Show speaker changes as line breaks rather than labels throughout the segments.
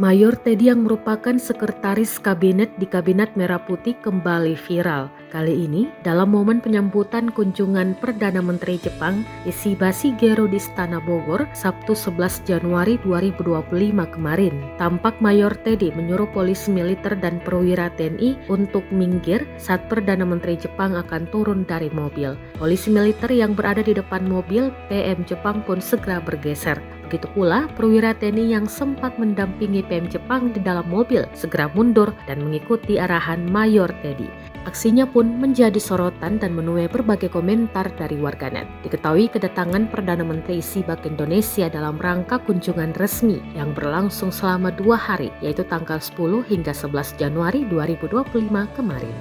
Mayor Teddy yang merupakan sekretaris kabinet di Kabinet Merah Putih kembali viral. Kali ini dalam momen penyambutan kunjungan Perdana Menteri Jepang Ishiba Shigeru di Istana Bogor Sabtu 11 Januari 2025 kemarin. Tampak Mayor Teddy menyuruh polisi militer dan perwira TNI untuk minggir saat Perdana Menteri Jepang akan turun dari mobil. Polisi militer yang berada di depan mobil PM Jepang pun segera bergeser. Begitu pula perwira TNI yang sempat mendampingi PM Jepang di dalam mobil segera mundur dan mengikuti arahan Mayor Teddy. Aksinya pun menjadi sorotan dan menuai berbagai komentar dari warganet. Diketahui kedatangan Perdana Menteri Ishiba ke Indonesia dalam rangka kunjungan resmi yang berlangsung selama 2 hari, yaitu tanggal 10 hingga 11 Januari 2025 kemarin.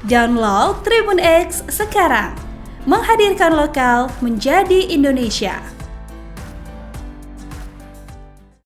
Download Tribun X sekarang, menghadirkan lokal menjadi Indonesia.